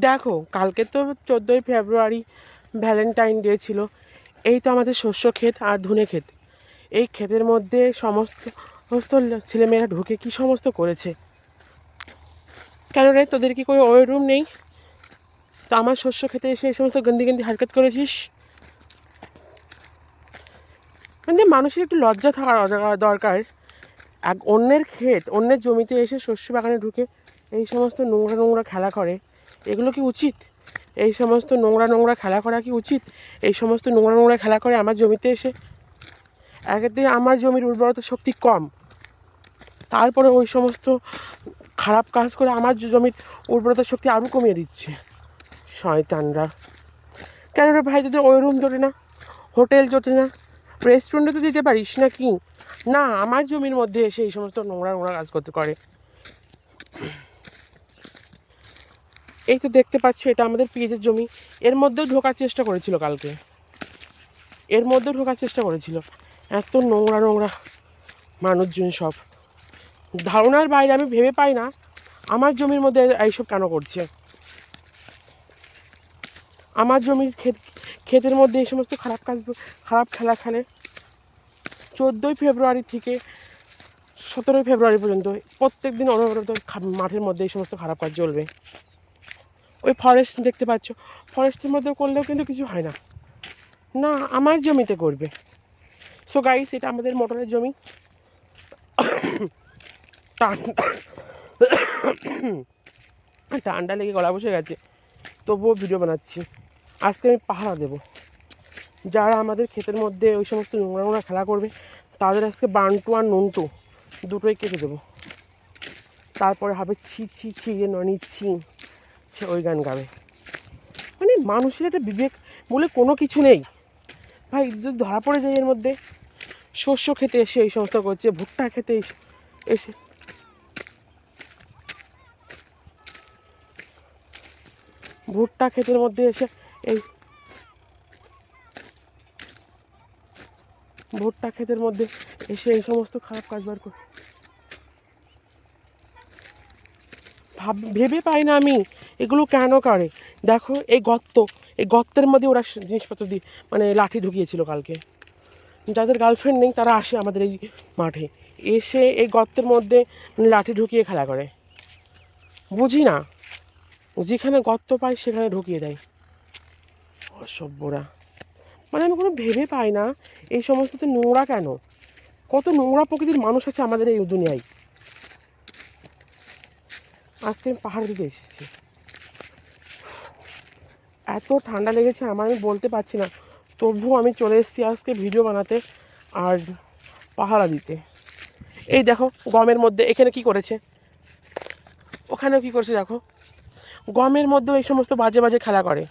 দেখো, কালকে তো 14ই ফেব্রুয়ারি, ভ্যালেন্টাইন ডে ছিল। এই তো আমাদের শস্য ক্ষেত আর ধনে ক্ষেত, এই ক্ষেতের মধ্যে সমস্ত ছেলেমেয়েরা ঢুকে কি সমস্ত করেছে। কেন রে, তোদের কি কোনো ওই রুম নেই? তো আমার শস্য খেতে এসে এই সমস্ত গন্দি গন্দি হারকত করেছিস। মানে মানুষের একটু লজ্জা থাকা দরকার। এক অন্যের ক্ষেত, অন্যের জমিতে এসে শস্য বাগানে ঢুকে এই সমস্ত নোংরা নোংরা খেলা করে, এগুলো কি উচিত? এই সমস্ত নোংরা নোংরা খেলা করা কি উচিত? এই সমস্ত নোংরা নোংরা খেলা করে আমার জমিতে এসে, একদিকে আমার জমির উর্বরতা শক্তি কম, তারপরে ওই সমস্ত খারাপ কাজ করে আমার জমির উর্বরতা শক্তি আরও কমিয়ে দিচ্ছে শয়তানরা। কেন রে ভাই, তোদের ওই রুম জোটে না, হোটেল জোটে না, রেস্টুরেন্টে তো দিতে পারিস না কি? না, আমার জমির মধ্যে এসে এই সমস্ত নোংরা নোংরা কাজ করতে করে। এই তো দেখতে পাচ্ছি, এটা আমাদের পেঁয়াজের জমি, এর মধ্যেও ঢোকার চেষ্টা করেছিল কালকে, এর মধ্যেও ঢোকার চেষ্টা করেছিল। এত নোংরা নোংরা মানুষজন সব, ধারণার বাইরে। আমি ভেবে পাই না আমার জমির মধ্যে এইসব কেন করছে। আমার জমির ক্ষেতের মধ্যে এই সমস্ত খারাপ খেলা খেলে। 14ই ফেব্রুয়ারি থেকে 17ই ফেব্রুয়ারি পর্যন্ত প্রত্যেক দিন অনবরত মাঠের মধ্যে এই সমস্ত খারাপ কাজ চলবে। ওই ফরেস্ট দেখতে পাচ্ছ, ফরেস্টের মধ্যে করলেও কিন্তু কিছু হয় না, না আমার জমিতে করবে। সো গাইস, এটা আমাদের মোটরের জমি। ঠান্ডা লেগে গলা বসে গেছে, তবুও ভিডিও বানাচ্ছি। আজকে আমি পাহারা দেবো, যারা আমাদের ক্ষেতের মধ্যে ওই সমস্ত নোংরা নোংরা খেলা করবে তাদের আজকে বান্টু আর নন্টু দুটোই কেটে দেবো। তারপরে হবে ছি ছি ছি এ ননি ছি, সে ওই গান গাবে। মানে মানুষের একটা বিবেক বলে কোনো কিছু নেই ভাই। যদি ধরা পড়ে যায় এর মধ্যে, শস্য খেতে এসে এই সমস্ত করছে, ভুট্টা খেতে এসে ভুট্টা ক্ষেতের মধ্যে এসে এই ভুট্টা ক্ষেতের মধ্যে এসে এই সমস্ত খারাপ কাজ বার করে। ভেবে পাই না আমি এগুলো কেন করে। দেখো এই গর্তের মধ্যে ওরা জিনিসপত্র দিয়ে মানে লাঠি ঢুকিয়েছিল কালকে। যাদের গার্লফ্রেন্ড নেই তারা আসে আমাদের এই মাঠে, এসে এই গর্তের মধ্যে লাঠি ঢুকিয়ে খেলা করে। বুঝি না, যেখানে গর্ত পায় সেখানে ঢুকিয়ে দেয় অসভ্যরা। মানে আমি কোনো ভেবে পাই না এই সমস্ততে নোংরা কেন। কত নোংরা প্রকৃতির মানুষ আছে আমাদের এই দুনিয়ায়। আজকে আমি পাহাড় দিতে এসেছি, এত ঠান্ডা লেগেছে আমার, আমি বলতে পারছি না, তবুও আমি চলে এসেছি আজকে ভিডিও বানাতে আর পাহারা দিতে। এই দেখো গমের মধ্যে এখানে কি করেছে, ওখানেও কি করেছে দেখো, গমের মধ্যেও এই সমস্ত বাজে বাজে খেলা করে।